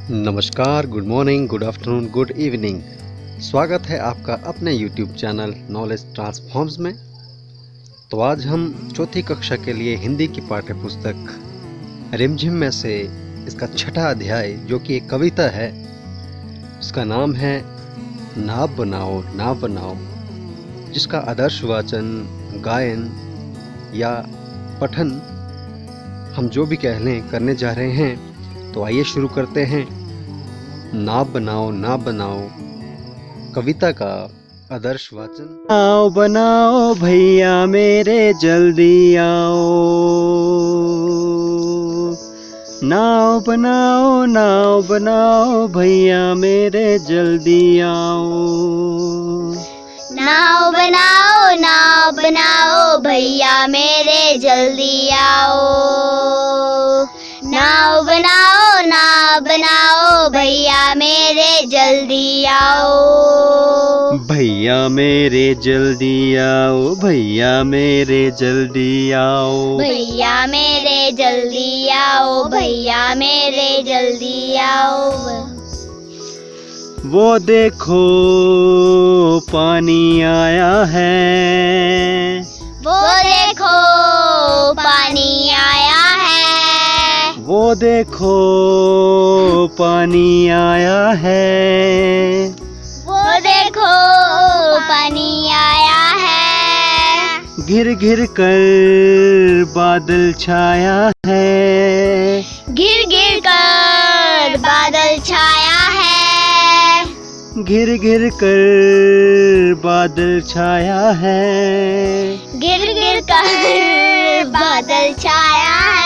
नमस्कार, good morning, good afternoon, good evening. स्वागत है आपका अपने यूट्यूब चैनल नॉलेज ट्रांसफॉर्म्स में। तो आज हम चौथी कक्षा के लिए हिंदी की पाठ्य पुस्तक रिमझिम में से इसका छठा अध्याय, जो कि एक कविता है, उसका नाम है नाव बनाओ नाव बनाओ, जिसका आदर्श वाचन, गायन या पठन हम जो भी कह लें करने जा रहे हैं। तो आइए शुरू करते हैं। नाव बनाओ कविता का आदर्श वाचन। नाव बनाओ भैया मेरे जल्दी आओ, नाव बनाओ भैया मेरे जल्दी आओ, नाव बनाओ भैया मेरे जल्दी आओ, नाव बनाओ भैया मेरे जल्दी आओ, भैया मेरे जल्दी आओ, भैया मेरे जल्दी आओ, भैया मेरे जल्दी आओ, भैया मेरे जल्दी आओ। वो देखो पानी आया है, वो देखो पानी आया है, वो देखो पानी आया है, वो देखो पानी आया है, घिर घिर कर बादल छाया है, गिर गिर कर बादल छाया है, घिर घिर कर बादल छाया है, गिर गिर कर बादल छाया है,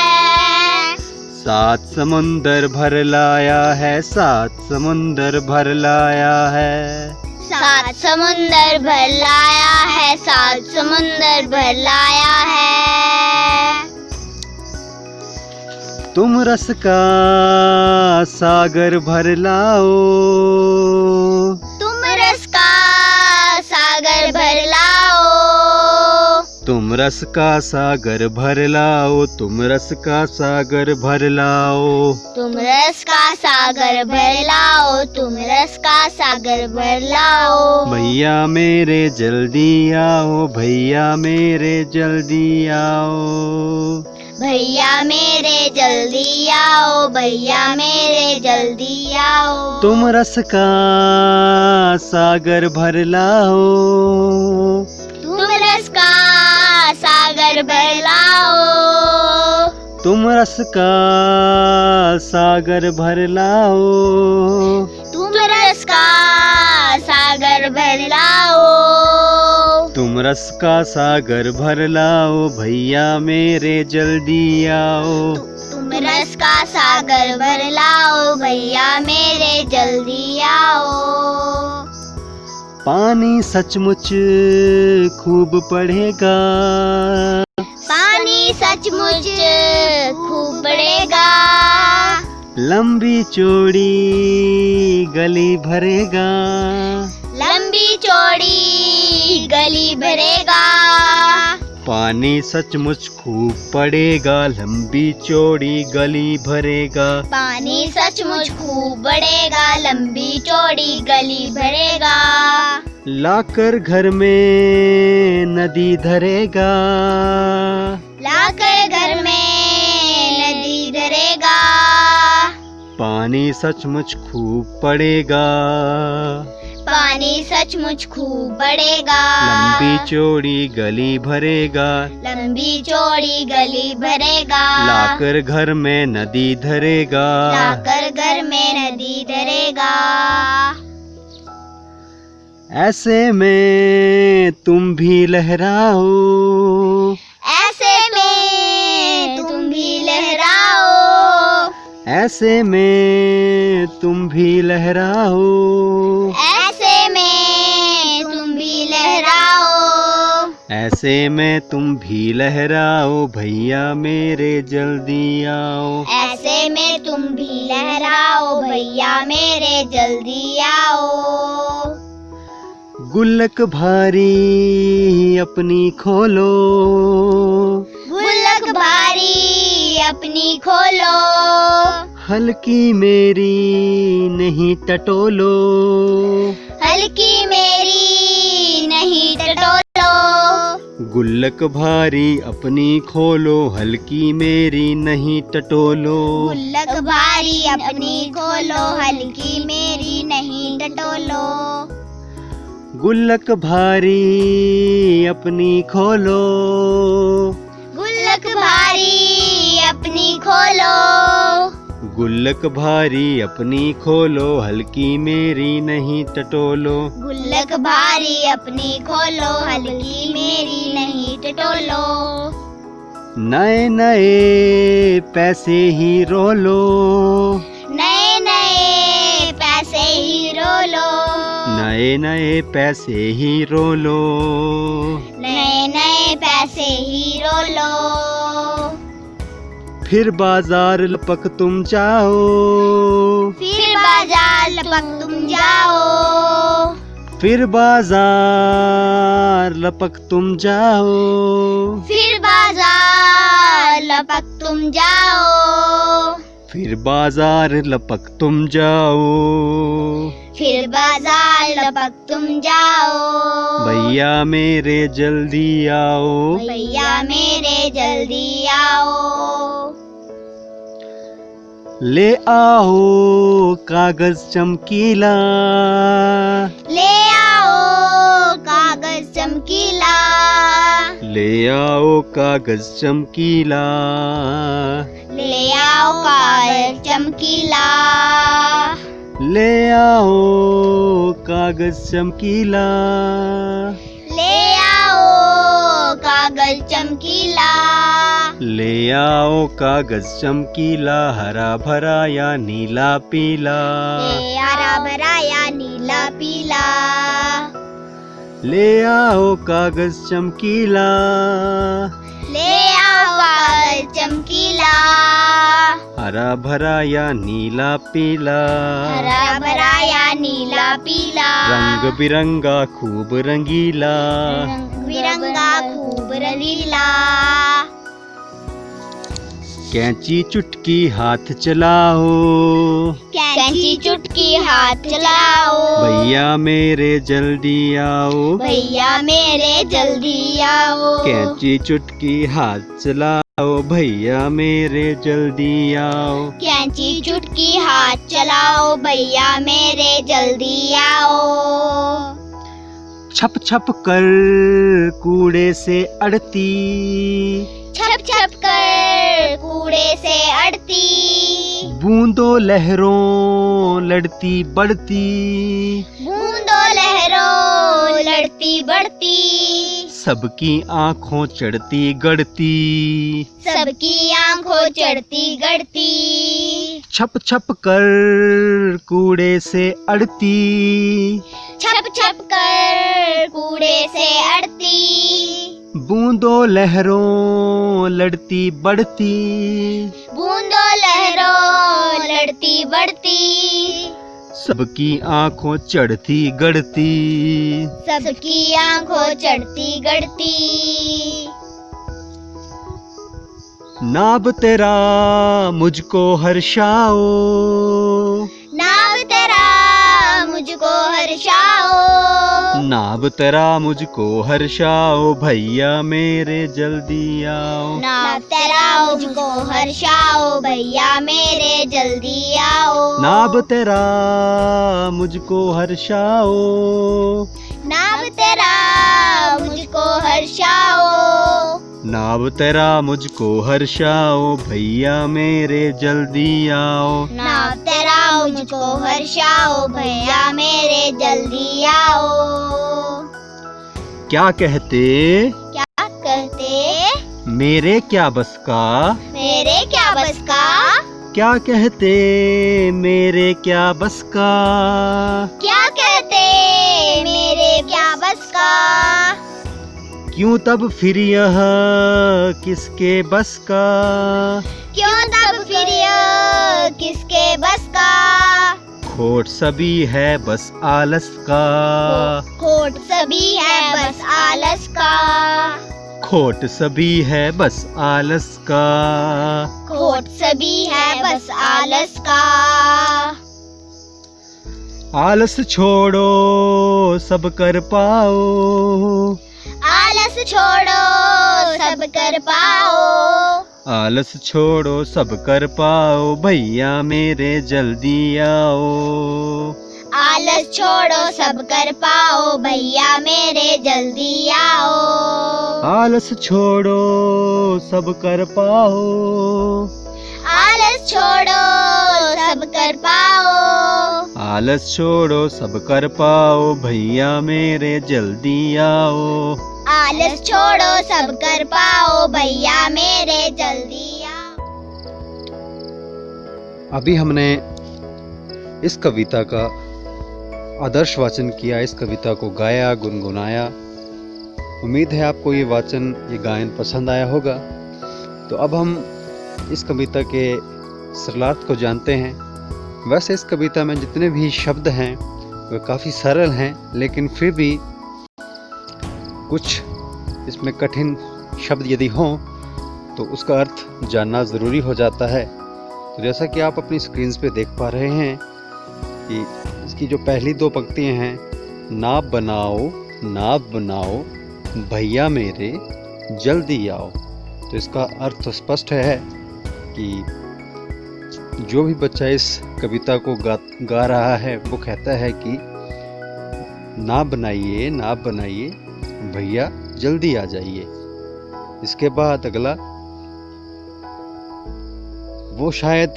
सात समुंदर भर लाया है, सात समुंदर भर लाया है, सात समुंदर भर लाया है, सात समुंदर भर लाया है, तुम रस का सागर भर लाओ, तुम रस का सागर भर लाओ, तुम रस का सागर भर लाओ, तुम रस का सागर भर लाओ, तुम रस का सागर भर लाओ, तुम रस का सागर भर लाओ, भैया मेरे जल्दी आओ, भैया मेरे जल्दी आओ, भैया मेरे जल्दी आओ, भैया मेरे जल्दी आओ, तुम रस का सागर भर लाओ, तुम रस का सागर भर लाओ, तुम रस का सागर भर लाओ, तुम रस का सागर भर लाओ, तुम रस का सागर भर लाओ, भैया मेरे जल्दी आओ, तुम रस का सागर भर लाओ, भैया मेरे जल्दी आओ, पानी सचमुच खूब पड़ेगा, पानी सचमुच खूब बढ़ेगा, लंबी चौड़ी गली भरेगा, लंबी चौड़ी गली भरेगा, पानी सचमुच खूब पड़ेगा, लंबी चौड़ी गली भरेगा, पानी सचमुच खूब बढ़ेगा, लंबी चौड़ी गली भरेगा, लाकर घर में नदी धरेगा, लाकर घर में नदी धरेगा, पानी सचमुच खूब पड़ेगा, पानी सचमुच खूब बढ़ेगा, लंबी चौड़ी गली भरेगा, लंबी चौड़ी गली भरेगा, लाकर घर में नदी धरेगा, लाकर घर में नदी धरेगा, ऐसे में तुम भी लहराओ, ऐसे में तुम भी लहराओ, ऐसे में तुम भी लहराओ, ऐसे में तुम भी लहराओ, ऐसे में तुम भी लहराओ, भैया मेरे जल्दी आओ, ऐसे में तुम भी लहराओ, भैया मेरे जल्दी आओ, गुल्लक भारी अपनी खोलो, गुल्लक भारी अपनी खोलो, हल्की मेरी नहीं टटोलो, हल्की मेरी नहीं टटोलो। गुल्लक भारी अपनी खोलो, हल्की मेरी नहीं टटोलो। गुल्लक भारी अपनी खोलो, हल्की मेरी नहीं टटोलो। गुल्लक भारी अपनी खोलो, गुल्लक भारी अपनी खोलो, गुल्लक भारी अपनी खोलो, हल्की मेरी नहीं टटोलो। गुल्लक भारी अपनी खोलो, हल्की मेरी नहीं टटोलो। नए नए पैसे ही रोलो, नए नए पैसे ही रोलो, नए नए पैसे ही रोलो। नए नए पैसे ही रोलो। फिर बाजार लपक तुम जाओ, फिर बाजार लपक तुम जाओ, फिर बाजार लपक तुम जाओ। फिर बाजार लपक तुम जाओ, फिर बाजार लपक तुम जाओ। फिर बाजार लपक तुम जाओ। भैया मेरे जल्दी आओ, भैया मेरे जल्दी आओ। ले आओ कागज चमकीला, ले आओ कागज चमकीला, ले आओ कागज चमकीला। ले आओ कागज चमकीला, ले आओ कागज चमकीला। ले आओ कागज चमकीला, ले आओ कागज चमकीला, हरा भरा या नीला पीला। ले हरा भरा या नीला पीला। ले आओ कागज चमकीला, ले आओ कागज चमकीला, हरा भरा या नीला पीला। हरा भरा या नीला पीला। रंग बिरंगा खूब रंगीला, रंग बिरंगा खूब रंगीला। कैंची चुटकी हाथ चलाओ, कैंची चुटकी हाथ चलाओ। भैया मेरे जल्दी आओ, भैया मेरे जल्दी आओ। कैंची चुटकी हाथ चलाओ, भैया मेरे जल्दी आओ। कैंची चुटकी हाथ चलाओ, भैया मेरे जल्दी आओ। छप छप कर कूड़े से अड़ती, छप छप कर कूड़े से अड़ती। बूंदों लहरों लड़ती बढ़ती, बूंदों लहरों लड़ती बढ़ती। सबकी आंखों चढ़ती गढ़ती, सबकी आंखों चढ़ती गढ़ती। छप छप कर कूड़े से अड़ती, छप छप कर कूड़े से अड़ती। बूंदों लहरों लड़ती बढ़ती, बूंदों लहरों लड़ती बढ़ती। सबकी आंखों चढ़ती गढ़ती। सबकी आंखों चढ़ती गढ़ती। नाब तेरा मुझको हर्षाओ, नाम तेरा मुझको हर्षाओ। नाब तेरा मुझको हर्षाओ, भैया मेरे जल्दी आओ। नाम तेरा मुझको हर्षाओ, भैया मेरे जल्दी आओ। नाब तेरा मुझको हर्षाओ, नाम तेरा मुझको हर्षाओ। नाब तेरा मुझको हर्षाओ, भैया मेरे जल्दी आओ। नाम तेरा मुझको हर्षाओ, भैया मेरे जल्दी आओ। क्या कहते क्या कहते मेरे क्या बस का, मेरे क्या बस का। क्या कहते मेरे क्या बस का। क्या कहते मेरे क्या बस का। क्यों तब फिर यह किसके बस का। क्यों तब फिर यह किसके बस का। खोट सभी है बस आलस का। खोट सभी है बस आलस का। खोट सभी है बस आलस का, खोट सभी है बस आलस का। आलस छोड़ो सब कर पाओ, आलस छोड़ो सब कर पाओ, आलस छोड़ो सब कर पाओ, भैया मेरे जल्दी आओ। आलस छोड़ो सब कर पाओ, भैया मेरे जल्दी आओ। आलस छोड़ो सब कर पाओ, आलस छोड़ो सब कर पाओ, आलस छोड़ो सब कर पाओ, भैया मेरे जल्दी आओ। आलस छोड़ो सब कर पाओ, भैया मेरे जल्दी आओ। अभी हमने इस कविता का आदर्श वाचन किया, इस कविता को गाया, गुनगुनाया। उम्मीद है आपको ये वाचन, ये गायन पसंद आया होगा। तो अब हम इस कविता के सरलार्थ को जानते हैं। वैसे इस कविता में जितने भी शब्द हैं वे काफ़ी सरल हैं, लेकिन फिर भी कुछ इसमें कठिन शब्द यदि हों तो उसका अर्थ जानना ज़रूरी हो जाता है। तो जैसा कि आप अपनी स्क्रीन पे देख पा रहे हैं कि इसकी जो पहली दो पंक्तियां हैं, ना बनाओ भैया मेरे जल्दी आओ, तो इसका अर्थ स्पष्ट है कि जो भी बच्चा इस कविता को गा रहा है वो कहता है कि ना बनाइए भैया जल्दी आ जाइए। इसके बाद अगला वो शायद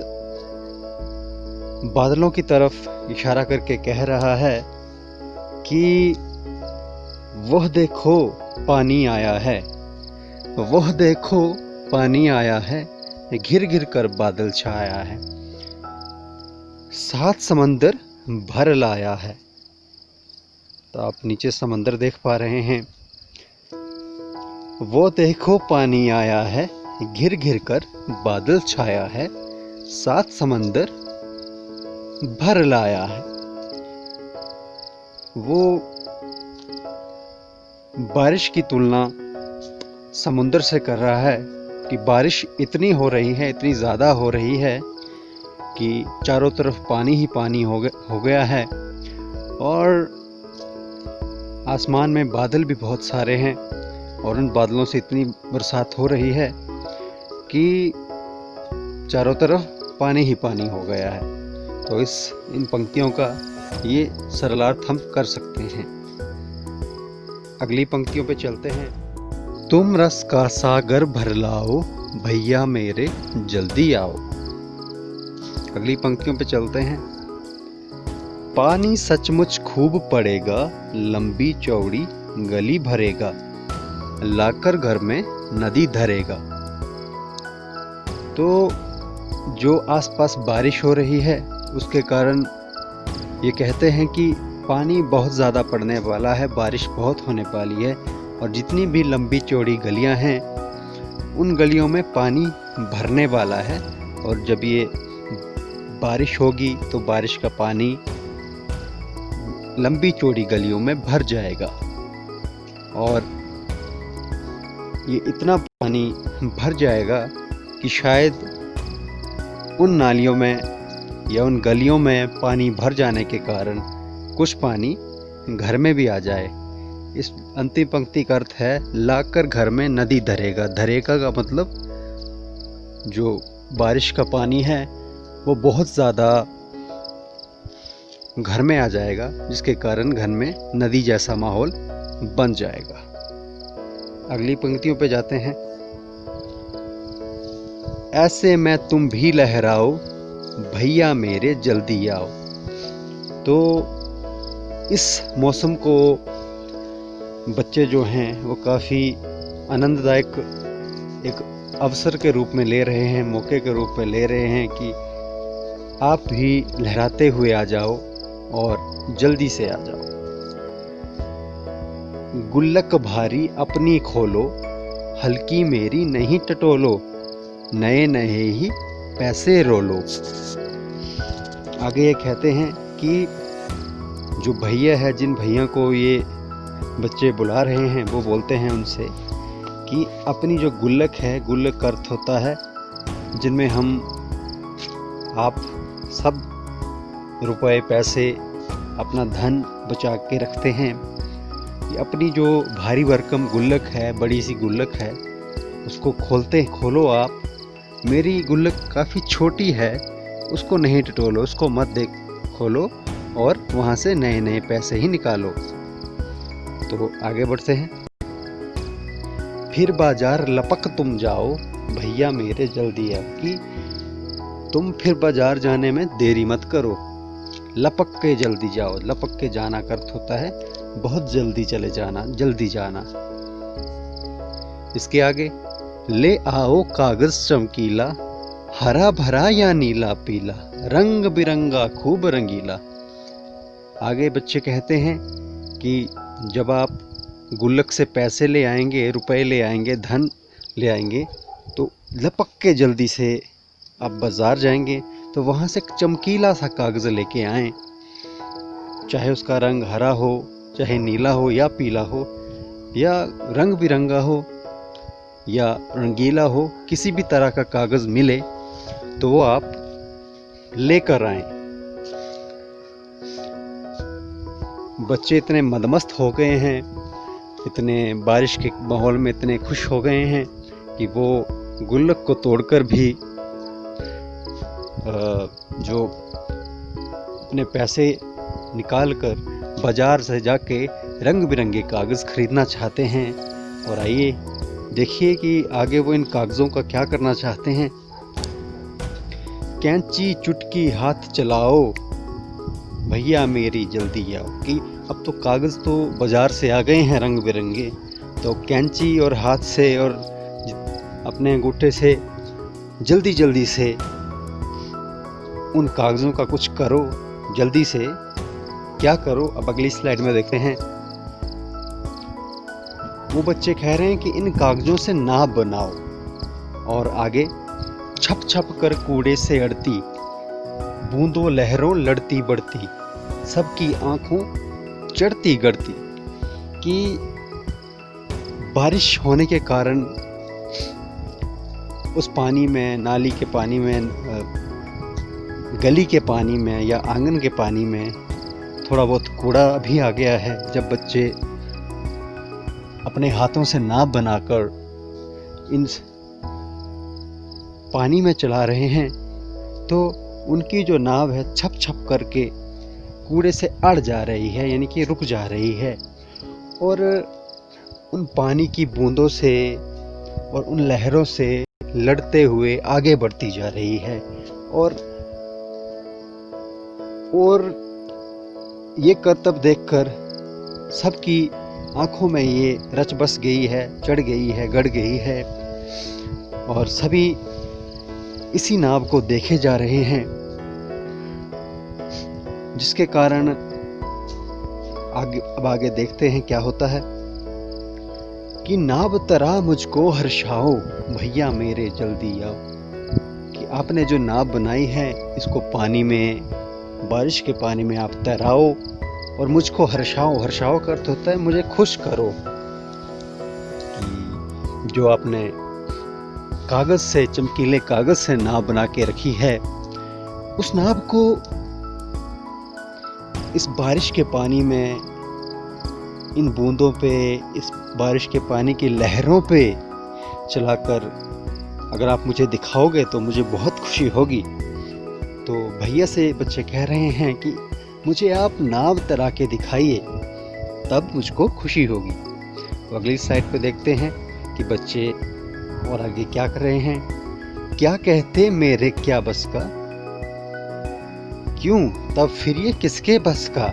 बादलों की तरफ इशारा करके कह रहा है कि वह देखो पानी आया है, वह देखो पानी आया है, घिर घिर कर बादल छाया है, सात समंदर भर लाया है। तो आप नीचे समंदर देख पा रहे हैं। वो देखो पानी आया है, घिर घिर कर बादल छाया है, सात समंदर भर लाया है। वो बारिश की तुलना समुंदर से कर रहा है कि बारिश इतनी हो रही है, इतनी ज़्यादा हो रही है कि चारों तरफ पानी ही पानी हो गया है, और आसमान में बादल भी बहुत सारे हैं, और उन बादलों से इतनी बरसात हो रही है कि चारों तरफ पानी ही पानी हो गया है। तो इन पंक्तियों का ये सरलार्थ हम कर सकते हैं। अगली पंक्तियों पे चलते हैं। तुम रस का सागर भर लाओ, भैया मेरे जल्दी आओ। अगली पंक्तियों पे चलते हैं। पानी सचमुच खूब पड़ेगा, लंबी चौड़ी गली भरेगा, लाकर घर में नदी धरेगा। तो जो आसपास बारिश हो रही है उसके कारण ये कहते हैं कि पानी बहुत ज़्यादा पड़ने वाला है, बारिश बहुत होने वाली है, और जितनी भी लंबी चौड़ी गलियां हैं उन गलियों में पानी भरने वाला है। और जब ये बारिश होगी तो बारिश का पानी लंबी चौड़ी गलियों में भर जाएगा, और ये इतना पानी भर जाएगा कि शायद उन नालियों में या उन गलियों में पानी भर जाने के कारण कुछ पानी घर में भी आ जाए। इस अंतिम पंक्ति का अर्थ है लाकर घर में नदी धरेगा। धरेगा का मतलब जो बारिश का पानी है वो बहुत ज़्यादा घर में आ जाएगा, जिसके कारण घर में नदी जैसा माहौल बन जाएगा। अगली पंक्तियों पे जाते हैं। ऐसे में तुम भी लहराओ, भैया मेरे जल्दी आओ। तो इस मौसम को बच्चे जो हैं वो काफ़ी आनंददायक एक अवसर के रूप में ले रहे हैं, मौके के रूप में ले रहे हैं कि आप भी लहराते हुए आ जाओ और जल्दी से आ जाओ। गुल्लक भारी अपनी खोलो, हल्की मेरी नहीं टटोलो, नए नए ही पैसे रोलो। आगे ये कहते हैं कि जो भैया है, जिन भैया को ये बच्चे बुला रहे हैं, वो बोलते हैं उनसे कि अपनी जो गुल्लक है, गुल्लक का अर्थ होता है जिनमें हम आप सब रुपए पैसे अपना धन बचा के रखते हैं। कि अपनी जो भारी भरकम गुल्लक है, बड़ी सी गुल्लक है, उसको खोलो आप। मेरी गुल्लक काफ़ी छोटी है, उसको नहीं टटोलो, उसको मत खोलो और वहाँ से नए नए पैसे ही निकालो। तो आगे बढ़ते हैं। फिर बाजार लपक तुम जाओ, भैया मेरे जल्दी आओ। कि तुम फिर बाजार जाने में देरी मत करो, लपक के जल्दी जाओ। लपक के जाना का अर्थ होता है बहुत जल्दी चले जाना, जल्दी जाना। इसके आगे, ले आओ कागज चमकीला, हरा भरा या नीला पीला, रंग बिरंगा खूब रंगीला। आगे बच्चे कहते हैं कि जब आप गुल्लक से पैसे ले आएंगे, रुपए ले आएंगे, धन ले आएंगे, तो लपक के जल्दी से आप बाजार जाएंगे तो वहाँ से एक चमकीला सा कागज़ लेके आएं। चाहे उसका रंग हरा हो, चाहे नीला हो या पीला हो, या रंग बिरंगा हो या रंगीला हो, किसी भी तरह का कागज़ मिले तो वो आप लेकर आएं। बच्चे इतने मदमस्त हो गए हैं, इतने बारिश के माहौल में इतने खुश हो गए हैं कि वो गुल्लक को तोड़कर भी जो अपने पैसे निकालकर बाजार से जाके रंग बिरंगे कागज़ खरीदना चाहते हैं। और आइए देखिए कि आगे वो इन कागज़ों का क्या करना चाहते हैं। कैंची चुटकी हाथ चलाओ, भैया मेरी जल्दी आओ। कि अब तो कागज़ तो बाज़ार से आ गए हैं रंग बिरंगे, तो कैंची और हाथ से और अपने अंगूठे से जल्दी जल्दी से उन कागज़ों का कुछ करो, जल्दी से। क्या करो, अब अगली स्लाइड में देखते हैं। वो बच्चे कह रहे हैं कि इन कागज़ों से नाव बनाओ। और आगे, छप छप कर कूड़े से अड़ती, बूंदों लहरों लड़ती बढ़ती, सबकी आंखों चढ़ती गढ़ती। कि बारिश होने के कारण उस पानी में, नाली के पानी में, गली के पानी में या आंगन के पानी में थोड़ा बहुत कूड़ा भी आ गया है। जब बच्चे अपने हाथों से नाव बनाकर इन पानी में चला रहे हैं तो उनकी जो नाव है छप छप करके कूड़े से अड़ जा रही है, यानी कि रुक जा रही है। और उन पानी की बूंदों से और उन लहरों से लड़ते हुए आगे बढ़ती जा रही है। और ये करतब देखकर सबकी आंखों में ये रच बस गई है, चढ़ गई है, गड़ गई है। और सभी इसी नाव को देखे जा रहे हैं, जिसके कारण अब आगे देखते हैं क्या होता है। कि नाव तरा मुझको हर्षाओ, भैया मेरे जल्दी आओ। कि आपने जो नाव बनाई है इसको पानी में, बारिश के पानी में आप तैराओ और मुझको हर्षाओ। हर्षाओ का अर्थ होता है मुझे खुश करो। कि जो आपने कागज़ से, चमकीले कागज़ से नाव बना के रखी है, उस नाव को इस बारिश के पानी में, इन बूंदों पे, इस बारिश के पानी की लहरों पे चलाकर अगर आप मुझे दिखाओगे तो मुझे बहुत खुशी होगी। तो भैया से बच्चे कह रहे हैं कि मुझे आप नाव तरा के दिखाइए, तब मुझको खुशी होगी। तो अगली साइड पे देखते हैं कि बच्चे और आगे क्या कर रहे हैं। क्या कहते मेरे क्या बस का, क्यों तब फिर ये किसके बस का,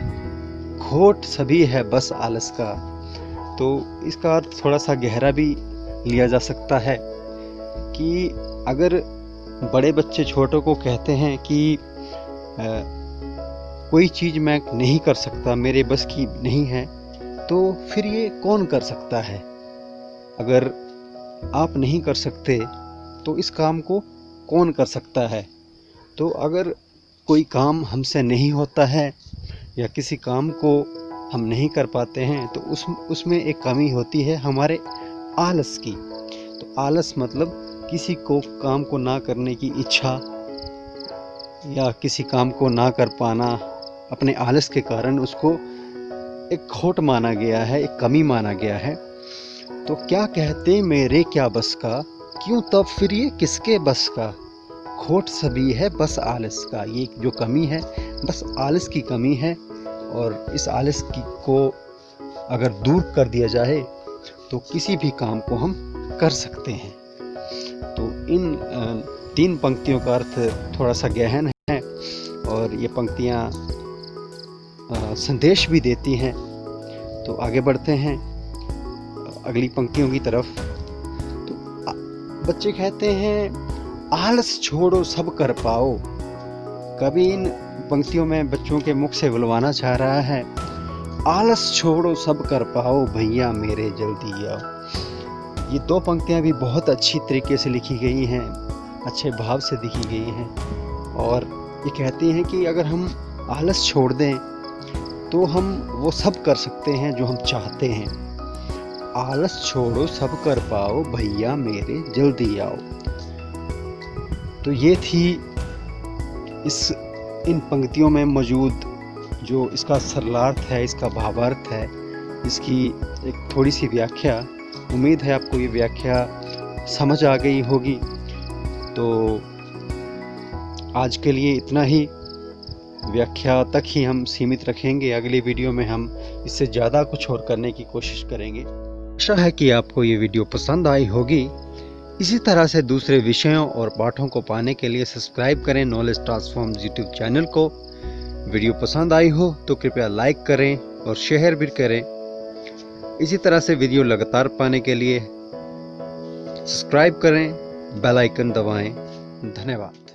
खोट सभी है बस आलस का। तो इसका अर्थ थोड़ा सा गहरा भी लिया जा सकता है कि अगर बड़े बच्चे छोटों को कहते हैं कि कोई चीज़ मैं नहीं कर सकता, मेरे बस की नहीं है, तो फिर ये कौन कर सकता है। अगर आप नहीं कर सकते तो इस काम को कौन कर सकता है। तो अगर कोई काम हमसे नहीं होता है या किसी काम को हम नहीं कर पाते हैं तो उसमें एक कमी होती है हमारे आलस की। तो आलस मतलब किसी को काम को ना करने की इच्छा या किसी काम को ना कर पाना, अपने आलस के कारण उसको एक खोट माना गया है, एक कमी माना गया है। तो क्या कहते मेरे क्या बस का, क्यों तब फिर ये किसके बस का, खोट सभी है बस आलस का। ये जो कमी है बस आलस की कमी है, और इस आलस को अगर दूर कर दिया जाए तो किसी भी काम को हम कर सकते हैं। तो इन 3 पंक्तियों का अर्थ थोड़ा सा गहन है, और ये पंक्तियाँ संदेश भी देती हैं। तो आगे बढ़ते हैं अगली पंक्तियों की तरफ। तो बच्चे कहते हैं आलस छोड़ो सब कर पाओ। कभी इन पंक्तियों में बच्चों के मुख से बुलवाना चाह रहा है, आलस छोड़ो सब कर पाओ भैया मेरे जल्दी आओ। ये 2 पंक्तियां भी बहुत अच्छी तरीके से लिखी गई हैं, अच्छे भाव से लिखी गई हैं, और ये कहती हैं कि अगर हम आलस छोड़ दें तो हम वो सब कर सकते हैं जो हम चाहते हैं। आलस छोड़ो सब कर पाओ भैया मेरे जल्दी आओ। तो ये थी इन पंक्तियों में मौजूद जो इसका सरलार्थ है, इसका भावार्थ है, इसकी एक थोड़ी सी व्याख्या। उम्मीद है आपको ये व्याख्या समझ आ गई होगी। तो आज के लिए इतना ही, व्याख्या तक ही हम सीमित रखेंगे। अगली वीडियो में हम इससे ज़्यादा कुछ और करने की कोशिश करेंगे। आशा है कि आपको ये वीडियो पसंद आई होगी। इसी तरह से दूसरे विषयों और पाठों को पाने के लिए सब्सक्राइब करें नॉलेज ट्रांसफॉर्म्स यूट्यूब चैनल को। वीडियो पसंद आई हो तो कृपया लाइक करें और शेयर भी करें। इसी तरह से वीडियो लगातार पाने के लिए सब्सक्राइब करें, बेल आइकन दबाएं। धन्यवाद।